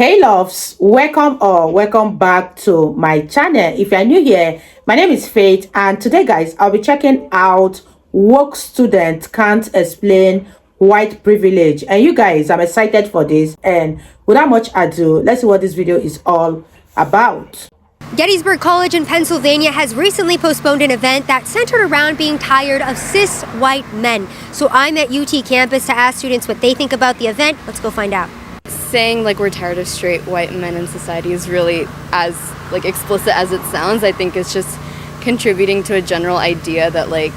Hey loves, welcome or welcome back to my channel. If you are new here, my name is Faith, and today guys I'll be checking out woke student can't explain white privilege. And you guys, I'm excited for this, and without much ado, let's see what this video is all about. Gettysburg College in Pennsylvania has recently postponed an event that centered around being tired of cis white men. So I'm at UT campus to ask students what they think about the event. Let's go find out. Saying like we're tired of straight white men in society is really as like explicit as it sounds. I think it's just contributing to a general idea that like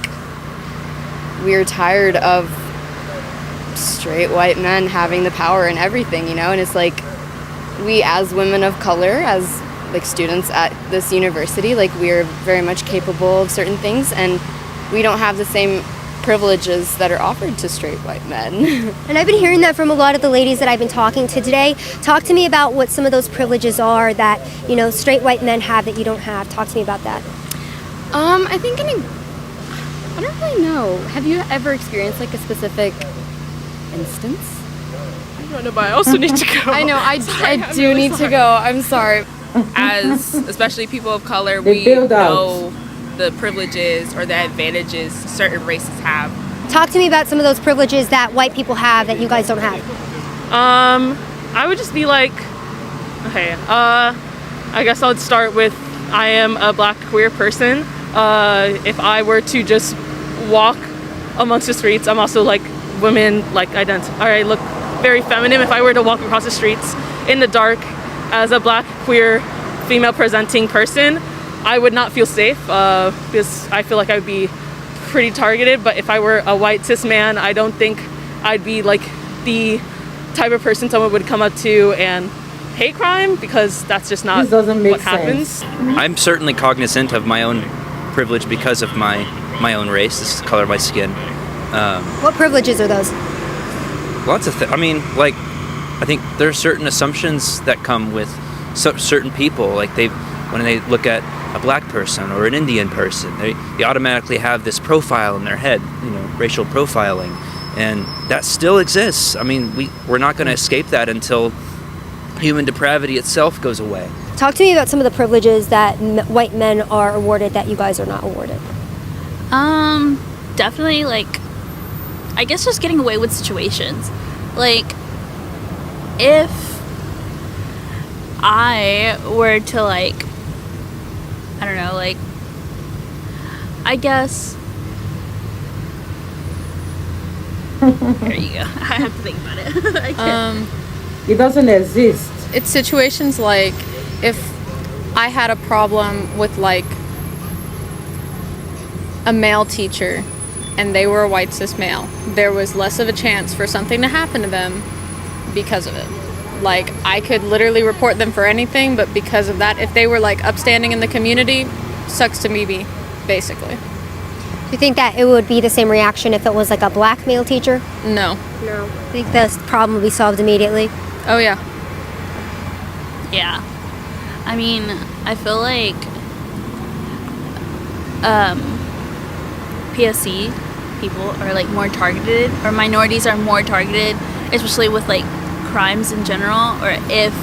we're tired of straight white men having the power and everything, you know. And it's like we as women of color, as like students at this university, like we are very much capable of certain things, and we don't have the same privileges that are offered to straight white men. And I've been hearing that from a lot of the ladies that I've been talking to today. Talk to me about what some of those privileges are that, you know, straight white men have that you don't have. Talk to me about that. I think I don't really know. Have you ever experienced like a specific instance? I don't know, but I also need to go. I know, I do really need to go. I'm sorry. As especially people of color, we know the privileges or the advantages certain races have. Talk to me about some of those privileges that white people have that you guys don't have. I would just be like, okay, I guess I'll start with I am a black queer person. If I were to just walk amongst the streets, I'm also like women like I look very feminine. If I were to walk across the streets in the dark as a black queer female presenting person, I would not feel safe because I feel like I would be pretty targeted. But if I were a white cis man, I don't think I'd be like the type of person someone would come up to and hate crime, because that's just not what happens. I'm certainly cognizant of my own privilege because of my own race, this is the color of my skin. What privileges are those? Lots of I mean, like, I think there are certain assumptions that come with certain people. Like when they look at a black person or an Indian person, they automatically have this profile in their head, you know, racial profiling, and that still exists. I mean, we're not going to escape that until human depravity itself goes away. Talk to me about some of the privileges that white men are awarded that you guys are not awarded. Definitely, like, I guess just getting away with situations. Like, if I were to, like, I don't know, like, I guess, here you go. I have to think about it. I can't. It doesn't exist. It's situations like if I had a problem with like a male teacher and they were a white cis male, there was less of a chance for something to happen to them because of it. Like, I could literally report them for anything, but because of that, if they were like upstanding in the community, sucks to me, basically. Do you think that it would be the same reaction if it was like a black male teacher? No. No. I think this problem would be solved immediately. Oh yeah. Yeah. I mean, I feel like POC people are like more targeted, or minorities are more targeted, especially with like crimes in general, or if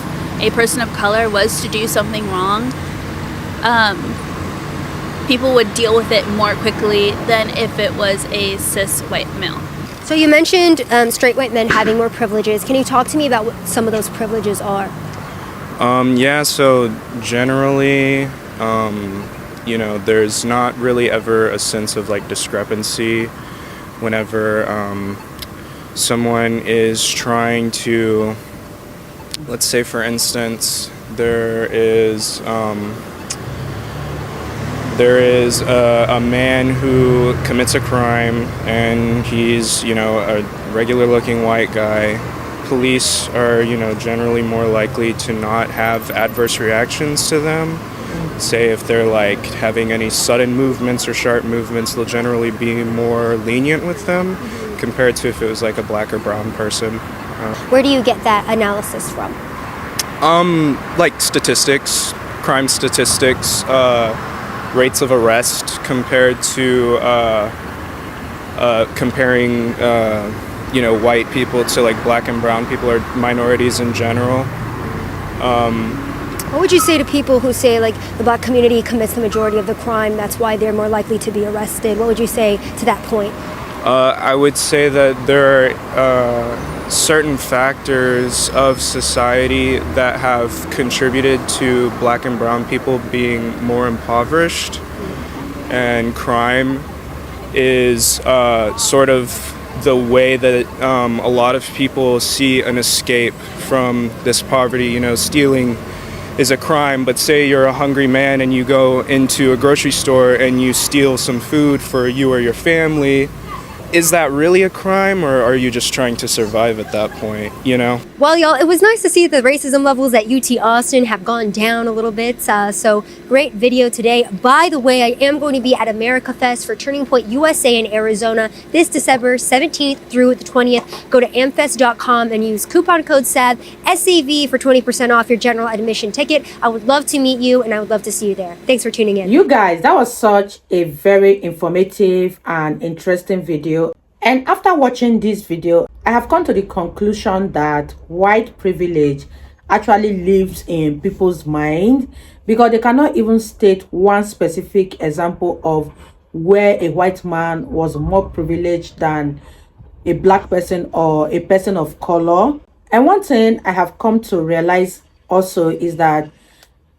a person of color was to do something wrong, people would deal with it more quickly than if it was a cis white male. So you mentioned straight white men having more privileges. Can you talk to me about what some of those privileges are? Yeah, so generally, you know, there's not really ever a sense of like discrepancy whenever someone is trying to, let's say for instance, there is a man who commits a crime and he's, you know, a regular looking white guy. Police are, you know, generally more likely to not have adverse reactions to them. Say if they're like having any sudden movements or sharp movements, they'll generally be more lenient with them compared to if it was like a black or brown person. Where do you get that analysis from? Like statistics, crime statistics, rates of arrest compared to comparing you know, white people to like black and brown people or minorities in general. What would you say to people who say, like, the black community commits the majority of the crime, that's why they're more likely to be arrested? What would you say to that point? I would say that there are certain factors of society that have contributed to black and brown people being more impoverished, and crime is sort of the way that a lot of people see an escape from this poverty. You know, stealing is a crime, but say you're a hungry man and you go into a grocery store and you steal some food for you or your family. Is that really a crime, or are you just trying to survive at that point, you know? Well, y'all, it was nice to see the racism levels at UT Austin have gone down a little bit. So great video today. By the way, I am going to be at America Fest for Turning Point USA in Arizona this December 17th through the 20th. Go to amfest.com and use coupon code SAV, SAV, for 20% off your general admission ticket. I would love to meet you, and I would love to see you there. Thanks for tuning in. You guys, that was such a very informative and interesting video. And after watching this video, I have come to the conclusion that white privilege actually lives in people's mind, because they cannot even state one specific example of where a white man was more privileged than a black person or a person of color. And one thing I have come to realize also is that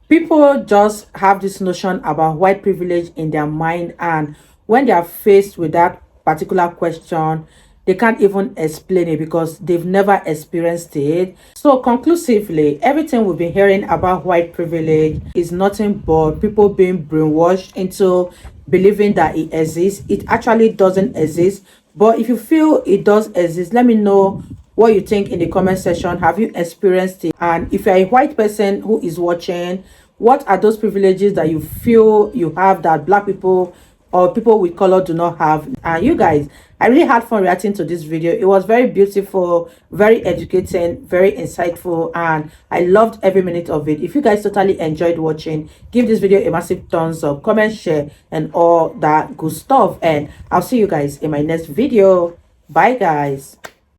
people just have this notion about white privilege in their mind, and when they are faced with that particular question, they can't even explain it because they've never experienced it. So conclusively, everything we've been hearing about white privilege is nothing but people being brainwashed into believing that it exists. It actually doesn't exist. But if you feel it does exist, let me know what you think in the comment section. Have you experienced it? And if you're a white person who is watching, what are those privileges that you feel you have that black people or people with color do not have? And you guys, I really had fun reacting to this video. It was very beautiful, very educating, very insightful, and I loved every minute of it. If you guys totally enjoyed watching, give this video a massive thumbs up, comment, share, and all that good stuff. And I'll see you guys in my next video. Bye guys.